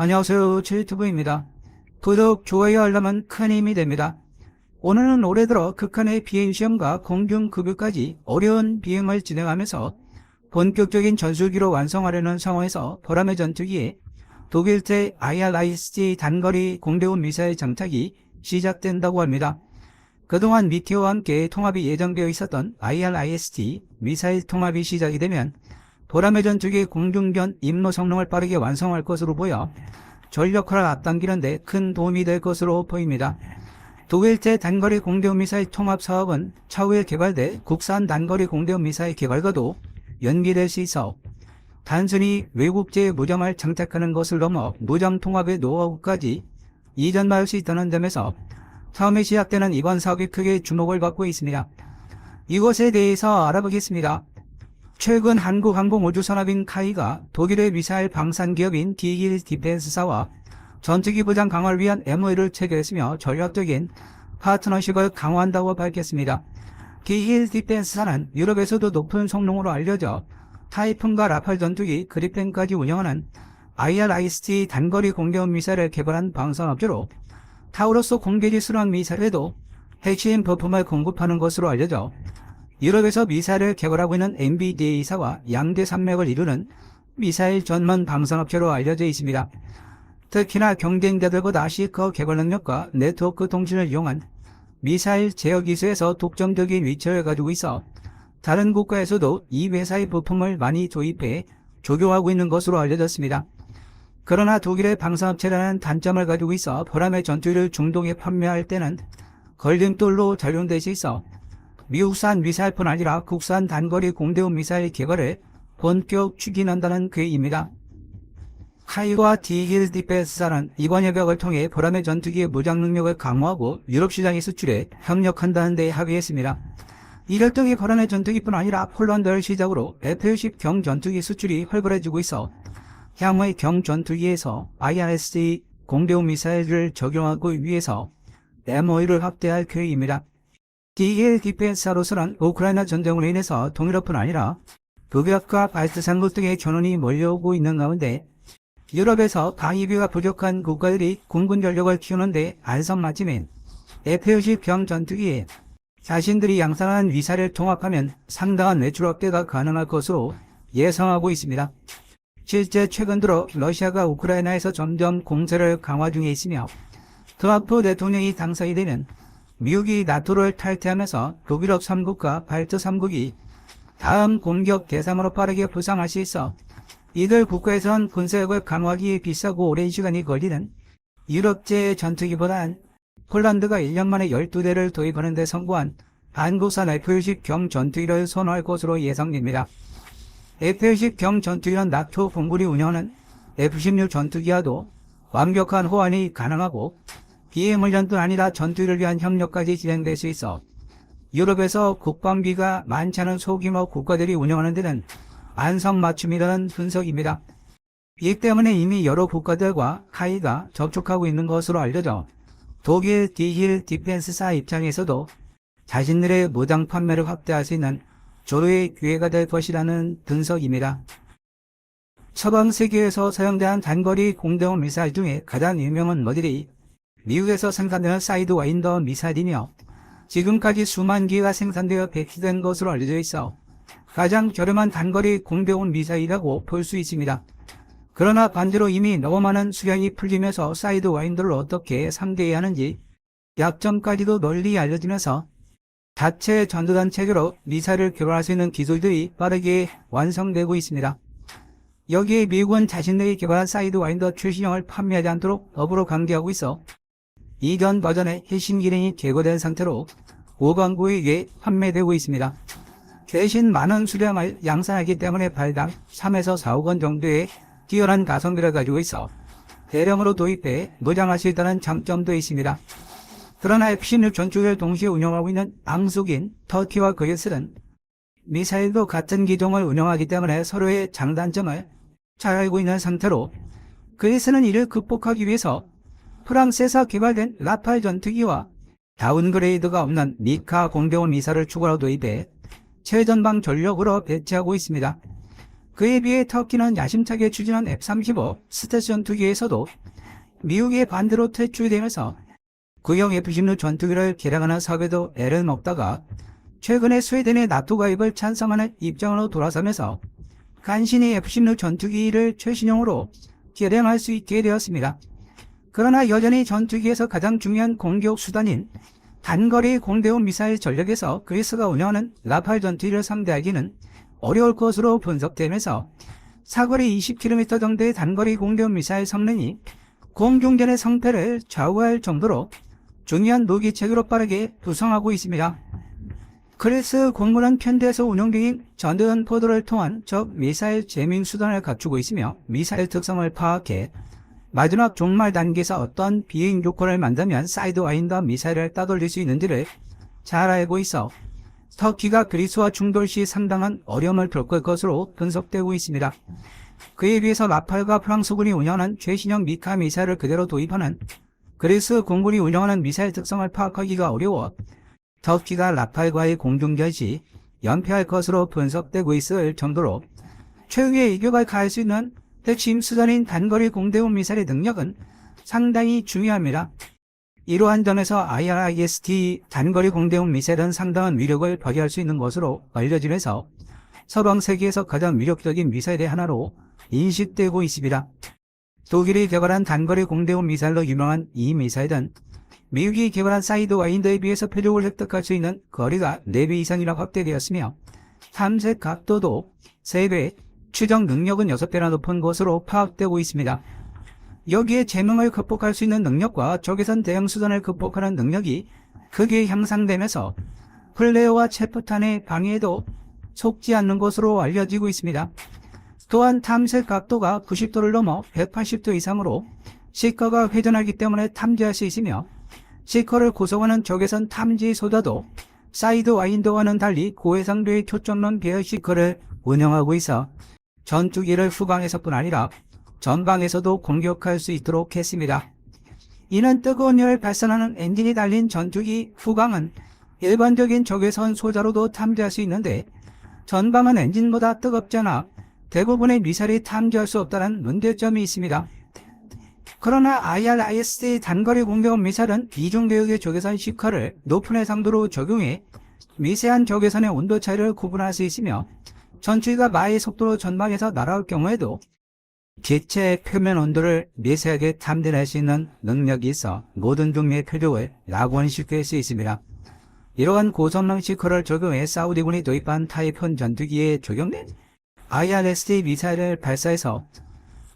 안녕하세요. 제이튜브입니다. 구독, 좋아요, 알람은 큰 힘이 됩니다. 오늘은 올해 들어 극한의 비행시험과 공중급유까지 어려운 비행을 진행하면서 본격적인 전술기로 완성하려는 상황에서 보람의 전투기에 독일제 IRISG 단거리 공대원 미사일 장착이 시작된다고 합니다. 그동안 미티어와 함께 통합이 예정되어 있었던 IRISG 미사일 통합이 시작이 되면 보람의 전투기의 공중견 임무 성능을 빠르게 완성할 것으로 보여 전력화를 앞당기는 데 큰 도움이 될 것으로 보입니다. 독일제 단거리 공대원 미사일 통합 사업은 차후에 개발될 국산 단거리 공대원 미사일 개발과도 연계될 수 있어 단순히 외국제 무점을 장착하는 것을 넘어 무점 통합의 노하우까지 이전할 수 있다는 점에서 처음에 시작되는 이번 사업이 크게 주목을 받고 있습니다. 이것에 대해서 알아보겠습니다. 최근 한국항공우주산업인 카이가 독일의 미사일 방산 기업인 디힐 디펜스사와 전투기 부장 강화를 위한 MOU를 체결했으며 전략적인 파트너십을 강화한다고 밝혔습니다. 디힐 디펜스사는 유럽에서도 높은 성능으로 알려져 타이푼과 라팔 전투기 그리펜까지 운영하는 IRISG 단거리 공대원 미사일을 개발한 방산업체로 타우러스 공대지 순항 미사일에도 핵심 부품을 공급하는 것으로 알려져 유럽에서 미사일을 개발하고 있는 MBDA사와 양대 산맥을 이루는 미사일 전문 방산업체로 알려져 있습니다. 특히나 경쟁자들보다 시커 개발 능력과 네트워크 통신을 이용한 미사일 제어 기술에서 독점적인 위치를 가지고 있어 다른 국가에서도 이 회사의 부품을 많이 조입해 적용하고 있는 것으로 알려졌습니다. 그러나 독일의 방산업체라는 단점을 가지고 있어 보람의 전투기를 중동에 판매할 때는 걸림돌로 작용될 수 있어 미국산 미사일뿐 아니라 국산 단거리 공대원 미사일 개발을 본격 추진한다는 계획입니다. 카이와 디힐 디펜스사는 이번 협약을 통해 보람의 전투기의 무장 능력을 강화하고 유럽 시장에 수출에 협력한다는 데 합의했습니다. 이를 통해 보람의 전투기뿐 아니라 폴란드를 시작으로 F-60 경전투기 수출이 활발해지고 있어 향후의 경전투기에서 IRISG 공대원 미사일을 적용하기 위해서 MOU를 확대할 계획입니다. 디힐 디펜스사로서는 우크라이나 전쟁으로 인해서 동유럽뿐 아니라 북유럽과 발트산국 등의 전원이 몰려오고 있는 가운데 유럽에서 방위비가 부족한 국가들이 군군 전력을 키우는 데 안성맞춤인 F-60 경전투기에 자신들이 양산한 미사일을 통합하면 상당한 매출 확대가 가능할 것으로 예상하고 있습니다. 실제 최근 들어 러시아가 우크라이나에서 점점 공세를 강화 중에 있으며 트럼프 대통령이 당선이 되면 미국이 나토를 탈퇴하면서 북유럽 3국과 발트 3국이 다음 공격 대상으로 빠르게 부상할 수 있어 이들 국가에선 군사력을 강화하기에 비싸고 오랜 시간이 걸리는 유럽제 전투기보단 폴란드가 1년 만에 12대를 도입하는 데 성공한 한국산 F-60 경전투기를 선호할 것으로 예상됩니다. F-60 경전투기는 나토 본군이 운영하는 F-16 전투기와도 완벽한 호환이 가능하고 비행훈련뿐 아니라 전투기를 위한 협력까지 진행될 수 있어 유럽에서 국방비가 많지 않은 소규모 국가들이 운영하는 데는 안성맞춤이라는 분석입니다. 이 때문에 이미 여러 국가들과 카이가 접촉하고 있는 것으로 알려져 독일 디힐 디펜스사 입장에서도 자신들의 무장 판매를 확대할 수 있는 조로의 기회가 될 것이라는 분석입니다. 서방 세계에서 사용된 단거리 공대원 미사일 중에 가장 유명한 모델이 미국에서 생산되는 사이드와인더 미사일이며 지금까지 수만 개가 생산되어 배치된 것으로 알려져 있어 가장 저렴한 단거리 공대원 미사일이라고 볼 수 있습니다. 그러나 반대로 이미 너무 많은 수량이 풀리면서 사이드와인더를 어떻게 상대해야 하는지 약점까지도 널리 알려지면서 자체 전도단 체계로 미사일을 개발할 수 있는 기술들이 빠르게 완성되고 있습니다. 여기에 미국은 자신들이 개발한 사이드와인더 최신형을 판매하지 않도록 법으로 강제하고 있어 이전 버전의 핵심 기능이 제거된 상태로 오광국에게 판매되고 있습니다. 대신 많은 수량을 양산하기 때문에 발당 3에서 4억 원 정도의 뛰어난 가성비를 가지고 있어 대량으로 도입해 무장할 수 있다는 장점도 있습니다. 그러나 F-16 전투기를 동시에 운영하고 있는 앙숙인 터키와 그리스는 미사일도 같은 기종을 운영하기 때문에 서로의 장단점을 잘 알고 있는 상태로 그리스는 이를 극복하기 위해서 프랑스에서 개발된 라팔 전투기와 다운그레이드가 없는 미카 공대원 미사를 추가로 도입해 최전방 전력으로 배치하고 있습니다. 그에 비해 터키는 야심차게 추진한 F-35 스텔스 전투기에서도 미국의 반대로 퇴출되면서 구형 F-16 전투기를 개량하는 사업에도 애를 먹다가 최근에 스웨덴의 나토 가입을 찬성하는 입장으로 돌아서면서 간신히 F-16 전투기를 최신형으로 개량할 수 있게 되었습니다. 그러나 여전히 전투기에서 가장 중요한 공격 수단인 단거리 공대공 미사일 전력에서 그리스가 운영하는 라팔 전투기를 상대하기는 어려울 것으로 분석되면서 사거리 20km 정도의 단거리 공대공 미사일 성능이 공중전의 성패를 좌우할 정도로 중요한 무기체계로 빠르게 구성하고 있습니다. 그리스 공군은 편대에서 운용 중인 전대원 포도를 통한 적 미사일 제밍 수단을 갖추고 있으며 미사일 특성을 파악해 마지막 종말 단계에서 어떤 비행 조건을 만들면 사이드와인더 미사일을 따돌릴 수 있는지를 잘 알고 있어 터키가 그리스와 충돌 시 상당한 어려움을 겪을 것으로 분석되고 있습니다. 그에 비해서 라팔과 프랑스군이 운영하는 최신형 미카 미사일을 그대로 도입하는 그리스 공군이 운영하는 미사일 특성을 파악하기가 어려워 터키가 라팔과의 공중전 시 연패할 것으로 분석되고 있을 정도로 최후의 이격을 가할 수 있는 핵심 수단인 단거리 공대공 미사일의 능력은 상당히 중요합니다. 이러한 점에서 IRIS-T 단거리 공대공 미사일은 상당한 위력을 발휘할 수 있는 것으로 알려지면서 서방 세계에서 가장 위력적인 미사일의 하나로 인식되고 있습니다. 독일이 개발한 단거리 공대공 미사일로 유명한 이 미사일은 미국이 개발한 사이드와인더에 비해서 표적을 획득할 수 있는 거리가 4배 이상이나 확대되었으며 탐색 각도도 3배, 추적 능력은 6배나 높은 것으로 파악되고 있습니다. 여기에 제명을 극복할 수 있는 능력과 적외선 대응 수단을 극복하는 능력이 크게 향상되면서 플레어와 체포탄의 방해에도 속지 않는 것으로 알려지고 있습니다. 또한 탐색 각도가 90도를 넘어 180도 이상으로 시커가 회전하기 때문에 탐지할 수 있으며 시커를 구성하는 적외선 탐지소다도 사이드와인더와는 달리 고해상도의 초점론 배열 시커를 운영하고 있어 전투기를 후방에서뿐 아니라 전방에서도 공격할 수 있도록 했습니다. 이는 뜨거운 열을 발산하는 엔진이 달린 전투기 후방은 일반적인 적외선 소자로도 탐지할 수 있는데 전방은 엔진보다 뜨겁지 않아 대부분의 미사일이 탐지할 수 없다는 문제점이 있습니다. 그러나 IRIS-T 단거리 공격 미사일은 이중 대역의 적외선 시커를 높은 해상도로 적용해 미세한 적외선의 온도 차이를 구분할 수 있으며 전투기가 마의 속도로 전방에서 날아올 경우에도 기체의 표면 온도를 미세하게 탐지할 수 있는 능력이 있어 모든 종류의 표적을 낙원시킬 수 있습니다. 이러한 고성능 시커를 적용해 사우디군이 도입한 타이푼 전투기에 적용된 IRIS-T 미사일을 발사해서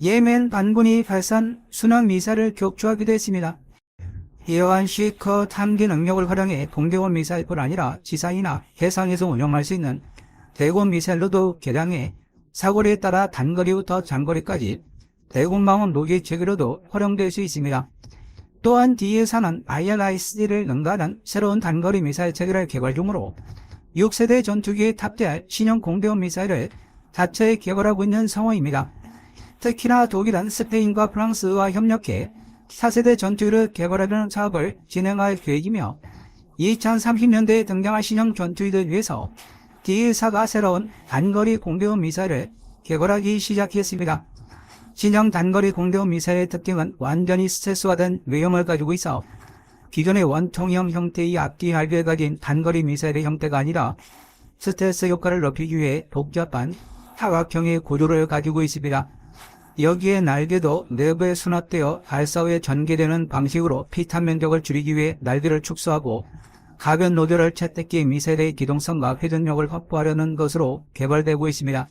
예멘 반군이 발사한 순항 미사일을 격추하기도 했습니다. 이러한 시커 탐지 능력을 활용해 공대공 미사일뿐 아니라 지상이나 해상에서 운용할 수 있는 대공 미사일로도 개량해 사거리에 따라 단거리부터 장거리까지 대공방어 무기 체계로도 활용될 수 있습니다. 또한 DS는 IRIS-T를 능가하는 새로운 단거리 미사일 체계를 개발 중으로 6세대 전투기에 탑재할 신형 공대공 미사일을 자체 개발하고 있는 상황입니다. 특히나 독일은 스페인과 프랑스와 협력해 4세대 전투기를 개발하려는 사업을 진행할 계획이며 2030년대에 등장할 신형 전투기를 위해서 D-4가 새로운 단거리 공대공 미사일을 개발하기 시작했습니다. 신형 단거리 공대공 미사일의 특징은 완전히 스텔스화된 외형을 가지고 있어 기존의 원통형 형태의 앞뒤 날개를 가진 단거리 미사일의 형태가 아니라 스텔스 효과를 높이기 위해 복잡한 사각형의 구조를 가지고 있습니다. 여기에 날개도 내부에 수납되어 발사 후에 전개되는 방식으로 피탄 면적을 줄이기 위해 날개를 축소하고 가변 노즐을 채택기 미사일의 기동성과 회전력을 확보하려는 것으로 개발되고 있습니다.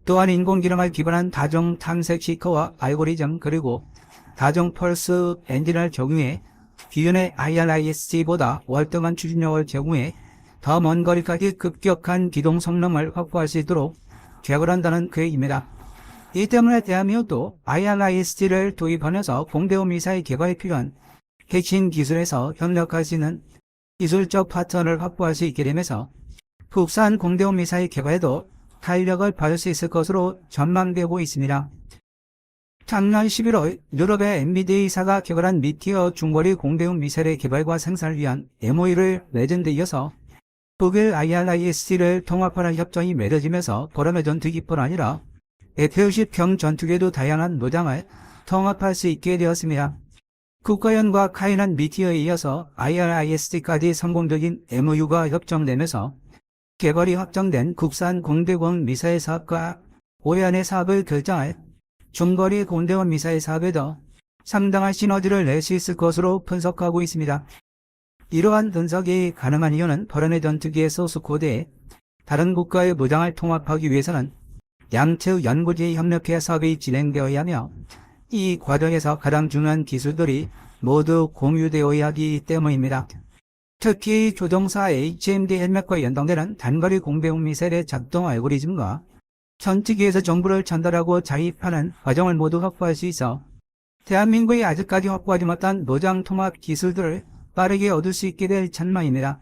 또한 인공지능을 기반한 다중 탐색 시커와 알고리즘 그리고 다중 펄스 엔진을 적용해 기존의 IRIS-T보다 월등한 추진력을 제공해 더 먼 거리까지 급격한 기동 성능을 확보할 수 있도록 개발한다는 계획입니다. 이 때문에 대한민국도 IRIS-T를 도입하면서 공대공 미사일 개발에 필요한 핵심 기술에서 협력할 수 있는 기술적 파트너를 확보할 수 있게 되면서 국산 공대공 미사일 개발에도 탄력을 받을 수 있을 것으로 전망되고 있습니다. 작년 11월 유럽의 엔비디아사가 개발한 미티어 중거리 공대공 미사일의 개발과 생산을 위한 MOU를 맺은 데 이어서 북일 IRIS-T를 통합하는 협정이 맺어지면서 보람의 전투기뿐 아니라 F-50형 전투기도 다양한 무장을 통합할 수 있게 되었습니다. 국가연과 카이난 미티어에 이어서 IRIS-T까지 성공적인 MOU가 협정되면서 개발이 확정된 국산 공대공 미사일 사업과 오해안의 사업을 결정할 중거리 공대공 미사일 사업에도 상당한 시너지를 낼 수 있을 것으로 분석하고 있습니다. 이러한 분석이 가능한 이유는 포란의 전투기의 소스 코드에 다른 국가의 무장을 통합하기 위해서는 양측 연구지에 협력해 사업이 진행되어야 하며 이 과정에서 가장 중요한 기술들이 모두 공유되어야 하기 때문입니다. 특히 조종사 HMD 헬멧과 연동되는 단거리 공대공 미사일의 작동 알고리즘과 전투기에서 정보를 전달하고 자입하는 과정을 모두 확보할 수 있어 대한민국이 아직까지 확보하지 못한 무장 통합 기술들을 빠르게 얻을 수 있게 될 전망입니다.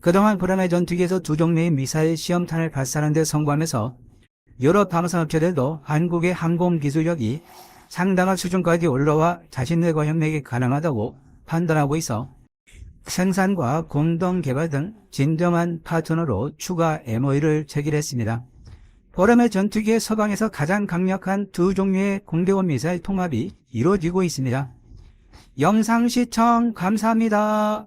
그동안 불안의 전투기에서 두 종류의 미사일 시험탄을 발사하는 데 성공하면서 여러 방산업체들도 한국의 항공 기술력이 상당한 수준까지 올라와 자신들과 협력이 가능하다고 판단하고 있어 생산과 공동 개발 등 진정한 파트너로 추가 MOU를 체결했습니다. 보람의 전투기의 서방에서 가장 강력한 두 종류의 공대공 미사일 통합이 이루어지고 있습니다. 영상 시청 감사합니다.